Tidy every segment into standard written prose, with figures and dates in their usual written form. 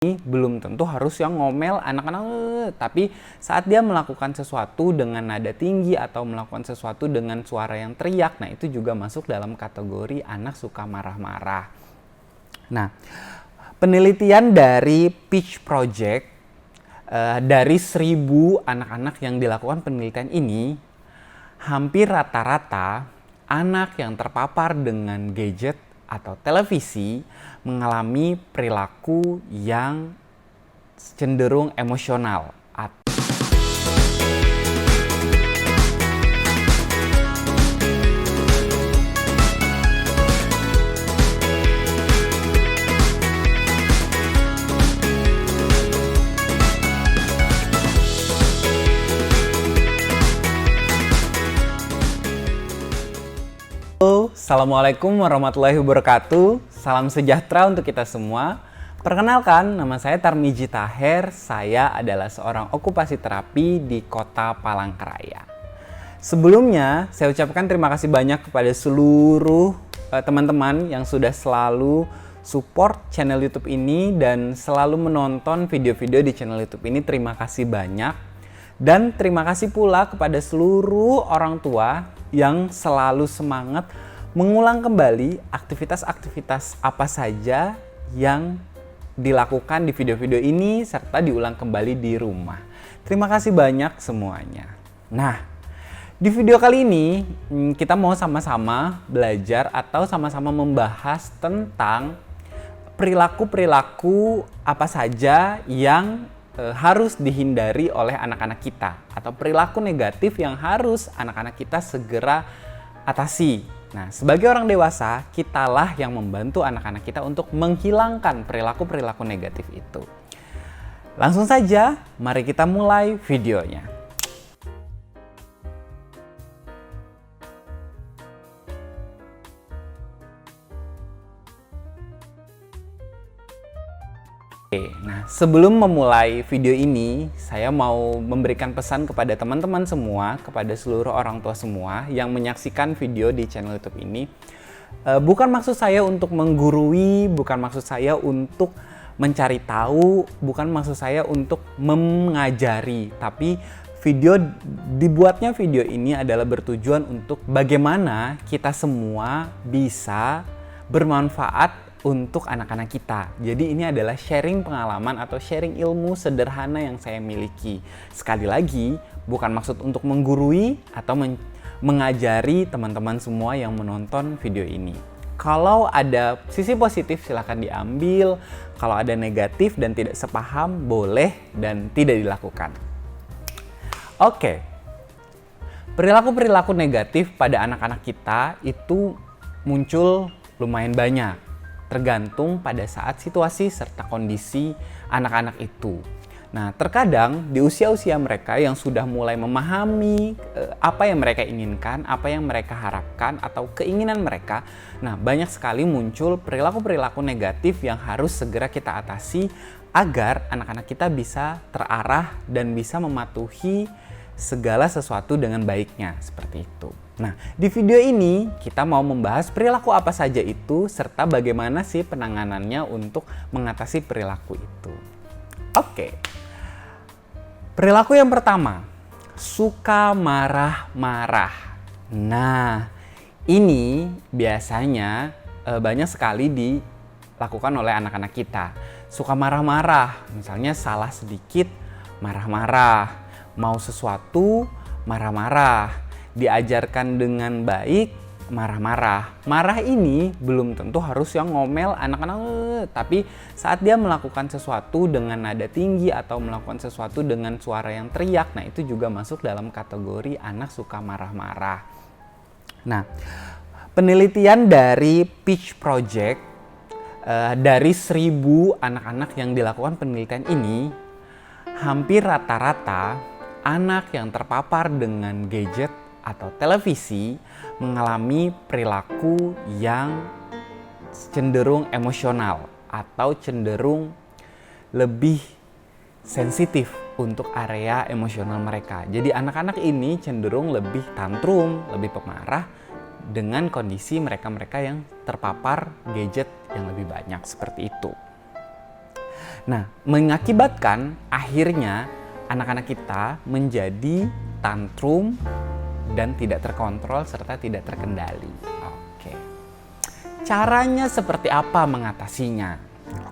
belum tentu harus yang ngomel anak-anak, tapi saat dia melakukan sesuatu dengan nada tinggi atau melakukan sesuatu dengan suara yang teriak, nah itu juga masuk dalam kategori anak suka marah-marah. Nah, penelitian dari Peach Project, dari 1.000 anak-anak yang dilakukan penelitian ini, hampir rata-rata anak yang terpapar dengan gadget atau televisi mengalami perilaku yang cenderung emosional. Assalamualaikum warahmatullahi wabarakatuh. Salam sejahtera untuk kita semua. Perkenalkan, nama saya Tarmiji Taher. Saya adalah seorang okupasi terapi di kota Palangkaraya. Sebelumnya, saya ucapkan terima kasih banyak kepada seluruh teman-teman yang sudah selalu support channel YouTube ini dan selalu menonton video-video di channel YouTube ini. Terima kasih banyak. Dan terima kasih pula kepada seluruh orang tua yang selalu semangat mengulang kembali aktivitas-aktivitas apa saja yang dilakukan di video-video ini serta diulang kembali di rumah. Terima kasih banyak semuanya. Nah, di video kali ini kita mau sama-sama belajar atau sama-sama membahas tentang perilaku-perilaku apa saja yang harus dihindari oleh anak-anak kita atau perilaku negatif yang harus anak-anak kita segera atasi. Nah, sebagai orang dewasa, kitalah yang membantu anak-anak kita untuk menghilangkan perilaku-perilaku negatif itu. Langsung saja, mari kita mulai videonya. Oke, nah sebelum memulai video ini, saya mau memberikan pesan kepada teman-teman semua, kepada seluruh orang tua semua yang menyaksikan video di channel YouTube ini. Bukan maksud saya untuk menggurui, bukan maksud saya untuk mencari tahu, bukan maksud saya untuk mengajari, tapi dibuatnya video ini adalah bertujuan untuk bagaimana kita semua bisa bermanfaat untuk anak-anak kita. Jadi ini adalah sharing pengalaman atau sharing ilmu sederhana yang saya miliki. Sekali lagi, bukan maksud untuk menggurui atau mengajari teman-teman semua yang menonton video ini. Kalau ada sisi positif silahkan diambil, kalau ada negatif dan tidak sepaham boleh dan tidak dilakukan. Oke, perilaku-perilaku negatif pada anak-anak kita itu muncul lumayan banyak. Tergantung pada saat situasi serta kondisi anak-anak itu. Nah, terkadang di usia-usia mereka yang sudah mulai memahami apa yang mereka inginkan, apa yang mereka harapkan, atau keinginan mereka, nah banyak sekali muncul perilaku-perilaku negatif yang harus segera kita atasi agar anak-anak kita bisa terarah dan bisa mematuhi segala sesuatu dengan baiknya, seperti itu. Nah, di video ini kita mau membahas perilaku apa saja itu serta bagaimana sih penanganannya untuk mengatasi perilaku itu. Oke. Perilaku yang pertama, suka marah-marah. Nah, ini biasanya banyak sekali dilakukan oleh anak-anak kita. Suka marah-marah, misalnya salah sedikit marah-marah, mau sesuatu marah-marah. Diajarkan dengan baik, marah-marah. Marah ini belum tentu harus yang ngomel anak-anak, tapi saat dia melakukan sesuatu dengan nada tinggi atau melakukan sesuatu dengan suara yang teriak, nah itu juga masuk dalam kategori anak suka marah-marah. Nah, penelitian dari Peach Project, dari 1.000 anak-anak yang dilakukan penelitian ini, hampir rata-rata anak yang terpapar dengan gadget atau televisi mengalami perilaku yang cenderung emosional atau cenderung lebih sensitif untuk area emosional mereka. Jadi anak-anak ini cenderung lebih tantrum, lebih pemarah dengan kondisi mereka-mereka yang terpapar gadget yang lebih banyak seperti itu. Nah, mengakibatkan akhirnya anak-anak kita menjadi tantrum dan tidak terkontrol serta tidak terkendali. Oke. Caranya seperti apa mengatasinya?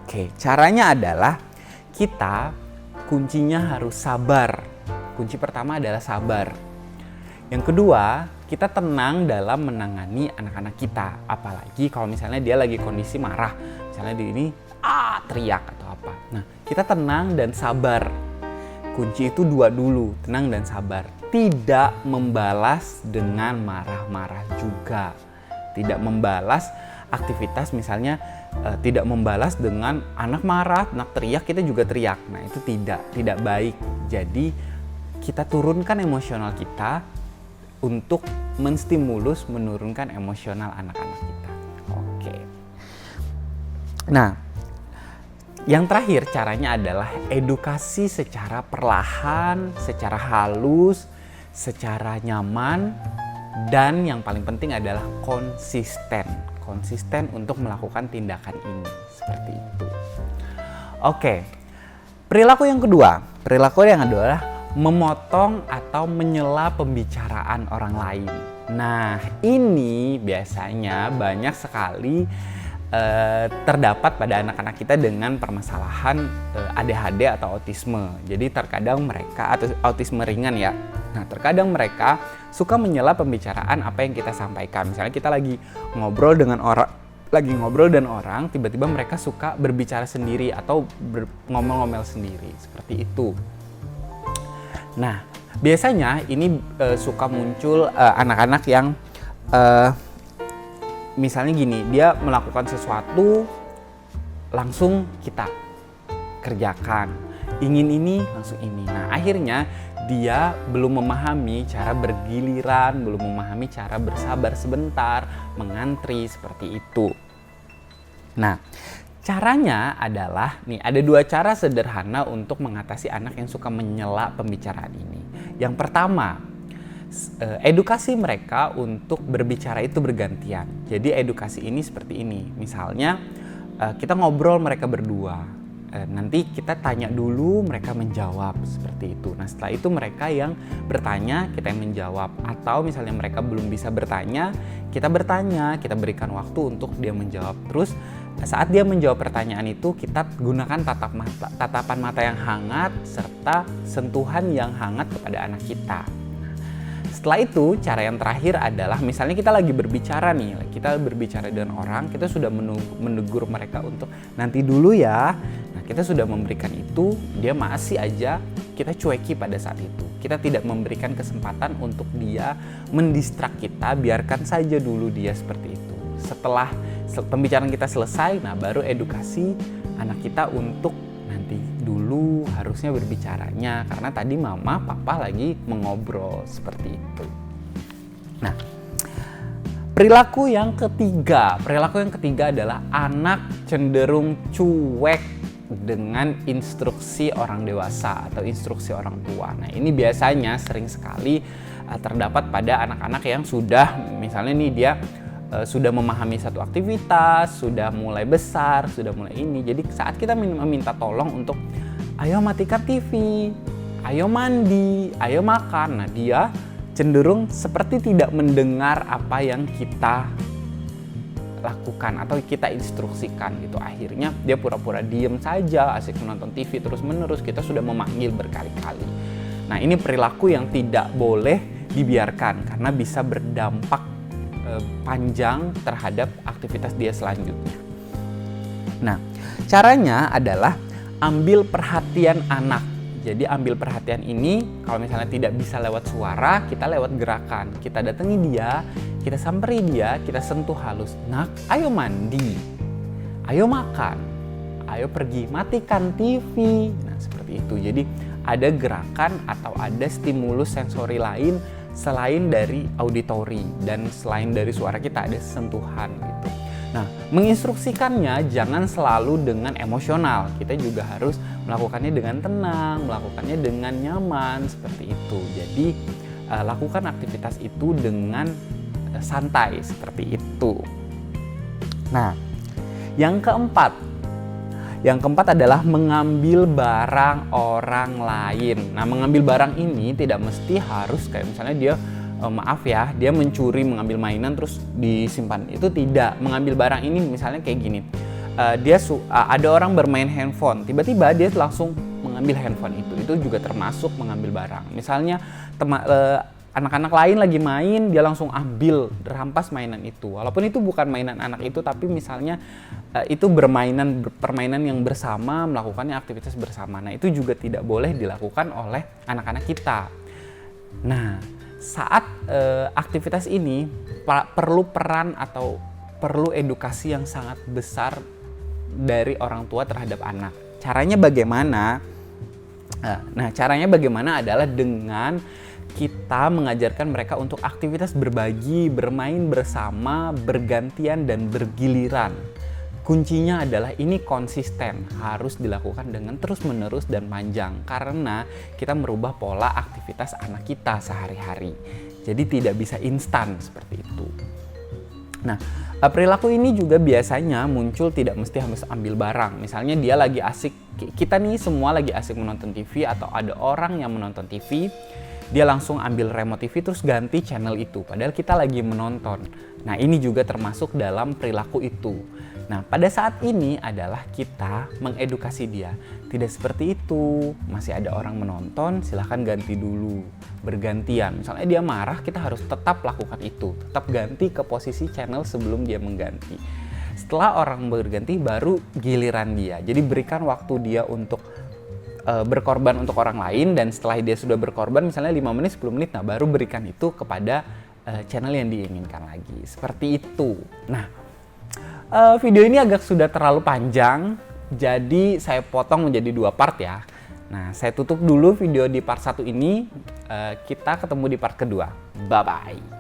Oke, caranya adalah kita kuncinya harus sabar. Kunci pertama adalah sabar. Yang kedua, kita tenang dalam menangani anak-anak kita. Apalagi kalau misalnya dia lagi kondisi marah. Misalnya di ini teriak atau apa. Nah, kita tenang dan sabar. Kunci itu dua dulu, tenang dan sabar. Tidak membalas dengan marah-marah juga. Tidak membalas aktivitas misalnya tidak membalas dengan anak marah, anak teriak, kita juga teriak. Nah, itu tidak baik. Jadi kita turunkan emosional kita untuk menstimulus menurunkan emosional anak-anak kita. Oke. Nah, yang terakhir caranya adalah edukasi secara perlahan, secara halus, secara nyaman, dan yang paling penting adalah konsisten. Konsisten untuk melakukan tindakan ini. Seperti itu. Oke. Perilaku yang kedua adalah memotong atau menyela pembicaraan orang lain. Nah, ini biasanya banyak sekali terdapat pada anak-anak kita dengan permasalahan ADHD atau autisme. Jadi terkadang mereka, atau autisme ringan ya. Nah, terkadang mereka suka menyela pembicaraan apa yang kita sampaikan. Misalnya kita lagi ngobrol dengan orang, tiba-tiba mereka suka berbicara sendiri atau ngomel-ngomel sendiri, seperti itu. Nah, biasanya ini suka muncul anak-anak yang misalnya gini, dia melakukan sesuatu langsung kita kerjakan, ingin ini langsung ini. Nah, akhirnya dia belum memahami cara bergiliran, belum memahami cara bersabar sebentar, mengantri, seperti itu. Nah, caranya adalah, nih ada dua cara sederhana untuk mengatasi anak yang suka menyela pembicaraan ini. Yang pertama, edukasi mereka untuk berbicara itu bergantian. Jadi edukasi ini seperti ini. Misalnya kita ngobrol mereka berdua. Nanti kita tanya dulu, mereka menjawab, seperti itu. Nah, setelah itu mereka yang bertanya, kita yang menjawab. Atau misalnya mereka belum bisa bertanya, kita bertanya, kita berikan waktu untuk dia menjawab. Terus saat dia menjawab pertanyaan itu, kita gunakan tatapan mata yang hangat serta sentuhan yang hangat kepada anak kita. Setelah itu, cara yang terakhir adalah misalnya kita lagi berbicara nih, kita berbicara dengan orang, kita sudah menegur mereka untuk nanti dulu ya. Nah, kita sudah memberikan itu, dia masih aja kita cueki pada saat itu. Kita tidak memberikan kesempatan untuk dia mendistrak kita, biarkan saja dulu dia seperti itu. Setelah pembicaraan kita selesai, nah baru edukasi anak kita untuk nanti dulu harusnya berbicaranya karena tadi mama papa lagi mengobrol, seperti itu. Nah, perilaku yang ketiga adalah anak cenderung cuek dengan instruksi orang dewasa atau instruksi orang tua. Nah, ini biasanya sering sekali terdapat pada anak-anak yang sudah misalnya nih dia sudah memahami satu aktivitas, sudah mulai besar, sudah mulai ini. Jadi saat kita meminta tolong untuk ayo matikan TV, ayo mandi, ayo makan. Nah, dia cenderung seperti tidak mendengar apa yang kita lakukan atau kita instruksikan gitu. Akhirnya dia pura-pura diem saja, asik menonton TV terus-menerus. Kita sudah memanggil berkali-kali. Nah, ini perilaku yang tidak boleh dibiarkan karena bisa berdampak panjang terhadap aktivitas dia selanjutnya. Nah, caranya adalah ambil perhatian anak. Jadi ambil perhatian ini kalau misalnya tidak bisa lewat suara, kita lewat gerakan. Kita datangi dia, kita samperi dia, kita sentuh halus. Nak, ayo mandi, ayo makan, ayo pergi, matikan TV. Nah, seperti itu. Jadi ada gerakan atau ada stimulus sensori lain selain dari auditori dan selain dari suara kita, ada sentuhan gitu. Nah, menginstruksikannya jangan selalu dengan emosional. Kita juga harus melakukannya dengan tenang, melakukannya dengan nyaman, seperti itu. Jadi lakukan aktivitas itu dengan santai, seperti itu. Nah, yang keempat Yang keempat adalah mengambil barang orang lain. Nah, mengambil barang ini tidak mesti harus kayak misalnya dia maaf ya, dia mencuri, mengambil mainan terus disimpan. Itu tidak. Mengambil barang ini misalnya kayak gini. Ada orang bermain handphone, tiba-tiba dia langsung mengambil handphone itu juga termasuk mengambil barang. Misalnya anak-anak lain lagi main, dia langsung ambil, rampas mainan itu. Walaupun itu bukan mainan anak itu, tapi misalnya itu permainan yang bersama, melakukannya aktivitas bersama. Nah, itu juga tidak boleh dilakukan oleh anak-anak kita. Nah, saat aktivitas ini perlu peran atau perlu edukasi yang sangat besar dari orang tua terhadap anak. Caranya bagaimana? Nah, caranya bagaimana adalah dengan kita mengajarkan mereka untuk aktivitas berbagi, bermain bersama, bergantian dan bergiliran. Kuncinya adalah ini konsisten, harus dilakukan dengan terus-menerus dan panjang karena kita merubah pola aktivitas anak kita sehari-hari. Jadi tidak bisa instan seperti itu. Nah, perilaku ini juga biasanya muncul tidak mesti harus ambil barang. Misalnya dia lagi asik, kita nih semua lagi asik menonton TV atau ada orang yang menonton TV, dia langsung ambil remote TV terus ganti channel itu, padahal kita lagi menonton. Nah, ini juga termasuk dalam perilaku itu. Nah, pada saat ini adalah kita mengedukasi dia. Tidak seperti itu, masih ada orang menonton, silahkan ganti dulu, bergantian. Misalnya dia marah, kita harus tetap lakukan itu, tetap ganti ke posisi channel sebelum dia mengganti. Setelah orang berganti, baru giliran dia. Jadi berikan waktu dia untuk berkorban untuk orang lain, dan setelah dia sudah berkorban misalnya 5 menit, 10 menit, nah baru berikan itu kepada channel yang diinginkan lagi. Seperti itu. Nah, video ini agak sudah terlalu panjang, jadi saya potong menjadi 2 part ya. Nah, saya tutup dulu video di part 1 ini, kita ketemu di part kedua. Bye-bye.